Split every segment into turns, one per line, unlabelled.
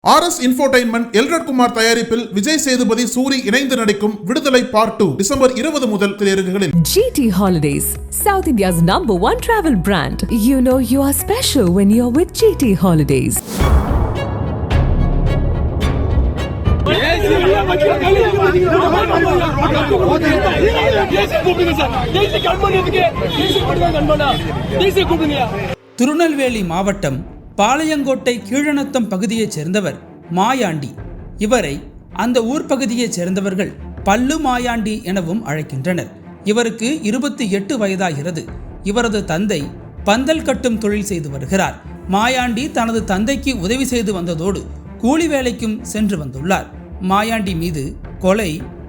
RS Infotainment Elred Kumar தயாரிப்பில் விஜய் சேதுபதி சூரி இணைந்து நடிக்கும் விடுதலை பார்ட் 2 டிசம்பர் 20 முதல் திரையரங்குகளில்.
GT Holidays, South India's #1 travel brand. You know you are special when you're with GT Holidays.
Tirunelveli மாவட்டம் பாளையங்கோட்டை கீழநத்தம் பகுதியைச் சேர்ந்தவர் மாயாண்டி. இவரை அந்த ஊர் பகுதியைச் சேர்ந்தவர்கள் பல்லு மாயாண்டி எனவும் அழைக்கின்றனர். இவருக்கு 28 வயதாகிறது. இவரது தந்தை பந்தல் கட்டும் தொழில் செய்து வருகிறார். மாயாண்டி தனது தந்தைக்கு உதவி செய்து வந்ததோடு கூலி வேலைக்கும் சென்று வந்துள்ளார். மாயாண்டி மீது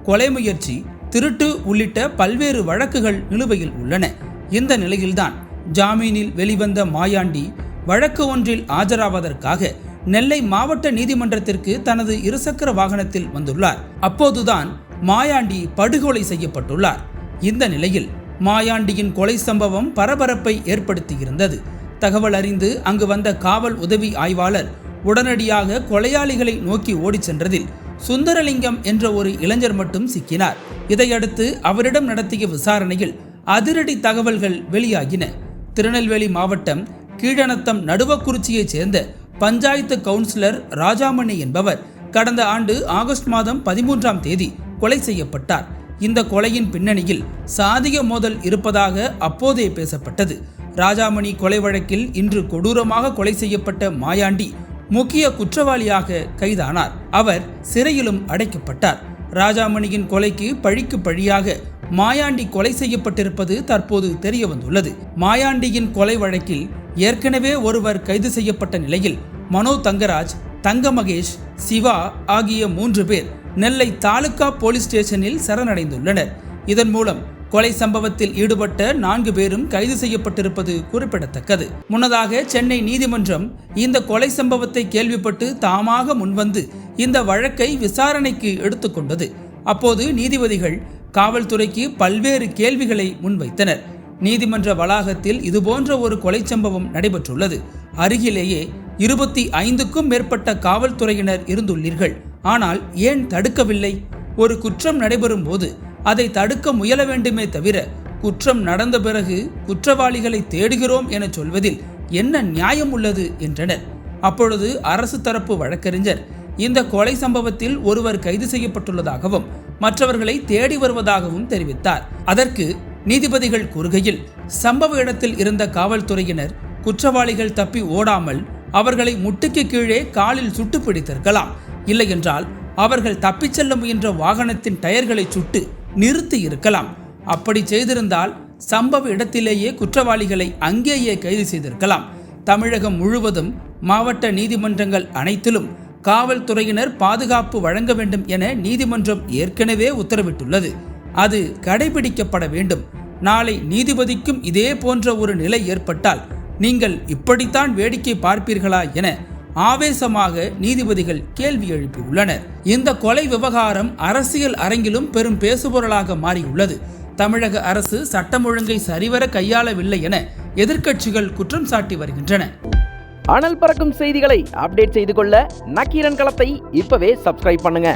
கொலை முயற்சி, திருட்டு உள்ளிட்ட பல்வேறு வழக்குகள் நிலுவையில் உள்ளன. இந்த நிலையில்தான் ஜாமீனில் வெளிவந்த மாயாண்டி வழக்கு ஒன்றில் ஆஜராவதற்காக நெல்லை மாவட்ட நீதிமன்றத்திற்கு தனது இருசக்கர வாகனத்தில் வந்துள்ளார். அப்போதுதான் மாயாண்டி படுகொலை செய்யப்பட்டுள்ளார். இந்த நிலையில் மாயாண்டியின் கொலை சம்பவம் பரபரப்பை ஏற்படுத்தியிருந்தது. தகவல் அறிந்து அங்கு வந்த காவல் உதவி ஆய்வாளர் உடனடியாக கொலையாளிகளை நோக்கி ஓடிச் சென்றதில் சுந்தரலிங்கம் என்ற ஒரு இளைஞர் மட்டும் சிக்கினார். இதையடுத்து அவரிடம் நடத்திய விசாரணையில் அதிரடி தகவல்கள் வெளியாகின. திருநெல்வேலி மாவட்டம் கீழநத்தம் நடுவக்குறிச்சியைச் சேர்ந்த பஞ்சாயத்து கவுன்சிலர் ராஜாமணி என்பவர் கடந்த ஆண்டு ஆகஸ்ட் மாதம் 13ஆம் தேதி கொலை செய்யப்பட்டார். இந்த கொலையின் பின்னணியில் சாதிய மோதல் இருப்பதாக அப்போதே பேசப்பட்டது. ராஜாமணி கொலை வழக்கில் இன்று கொடூரமாக கொலை செய்யப்பட்ட மாயாண்டி முக்கிய குற்றவாளியாக கைதானார். அவர் சிறையிலும் அடைக்கப்பட்டார். ராஜாமணியின் கொலைக்கு பழிக்கு பழியாக மாயாண்டி கொலை செய்யப்பட்டிருப்பது தற்போது தெரிய வந்துள்ளது. மாயாண்டியின் கொலை வழக்கில் ஏற்கனவே ஒருவர் கைது செய்யப்பட்ட நிலையில் மனோ தங்கராஜ், தங்க மகேஷ், சிவா ஆகிய 3 பேர் நெல்லை தாலுகா போலீஸ் ஸ்டேஷனில் சரணடைந்துள்ளனர். இதன் மூலம் கொலை சம்பவத்தில் ஈடுபட்ட 4 பேரும் கைது செய்யப்பட்டிருப்பது குறிப்பிடத்தக்கது. முன்னதாக சென்னை நீதிமன்றம் இந்த கொலை சம்பவத்தை கேள்விப்பட்டு தாமாக முன்வந்து இந்த வழக்கை விசாரணைக்கு எடுத்துக்கொண்டது. அப்போது நீதிபதிகள் காவல்துறைக்கு பல்வேறு கேள்விகளை முன்வைத்தனர். நீதிமன்ற வளாகத்தில் இதுபோன்ற ஒரு கொலை சம்பவம் நடைபெற்றுள்ளது. அருகிலேயே 25க்கும் மேற்பட்ட காவல்துறையினர் இருந்துள்ளீர்கள். ஆனால் ஏன் தடுக்கவில்லை? ஒரு குற்றம் நடைபெறும் போது அதை தடுக்க முயல வேண்டுமே தவிர குற்றம் நடந்த பிறகு குற்றவாளிகளை தேடுகிறோம் என சொல்வதில் என்ன நியாயம் உள்ளது என்றனர். அப்பொழுது அரசு தரப்பு வழக்கறிஞர் இந்த கொலை சம்பவத்தில் ஒருவர் கைது செய்யப்பட்டுள்ளதாகவும் மற்றவர்களை தேடி வருவதாகவும் தெரிவித்தார். அதற்கு நீதிபதிகள் கூறுகையில், சம்பவ இடத்தில் இருந்த காவல்துறையினர் குற்றவாளிகள் தப்பி ஓடாமல் அவர்களை முட்டுக்கு கீழே காலில் சுட்டு பிடித்திருக்கலாம். இல்லையென்றால் அவர்கள் தப்பிச் செல்ல முயன்ற வாகனத்தின் டயர்களை சுட்டு நிறுத்தி இருக்கலாம். அப்படி செய்திருந்தால் சம்பவ இடத்திலேயே குற்றவாளிகளை அங்கேயே கைது செய்திருக்கலாம். தமிழகம் முழுவதும் மாவட்ட நீதிமன்றங்கள் அனைத்திலும் காவல்துறையினர் பாதுகாப்பு வழங்க வேண்டும் என நீதிமன்றம் ஏற்கனவே உத்தரவிட்டுள்ளது. அது கடைபிடிக்கப்பட வேண்டும். நாளை நீதிபதிக்கும் இதே போன்ற ஒரு நிலை ஏற்பட்டால் நீங்கள் இப்படித்தான் வேடிக்கை பார்ப்பீர்களா என ஆவேசமாக நீதிபதிகள் கேள்வி எழுப்பியுள்ளனர். இந்த கொலை விவகாரம் அரசியல் அரங்கிலும் பெரும் பேசுபொருளாக மாறியுள்ளது. தமிழக அரசு சட்டம் ஒழுங்கை சரிவர கையாளவில்லை என எதிர்க்கட்சிகள் குற்றம் சாட்டி வருகின்றன.
அனல் பறக்கும் செய்திகளை அப்டேட் செய்து கொள்ள நக்கீரன் களத்தை இப்பவே சப்ஸ்கிரைப் பண்ணுங்க.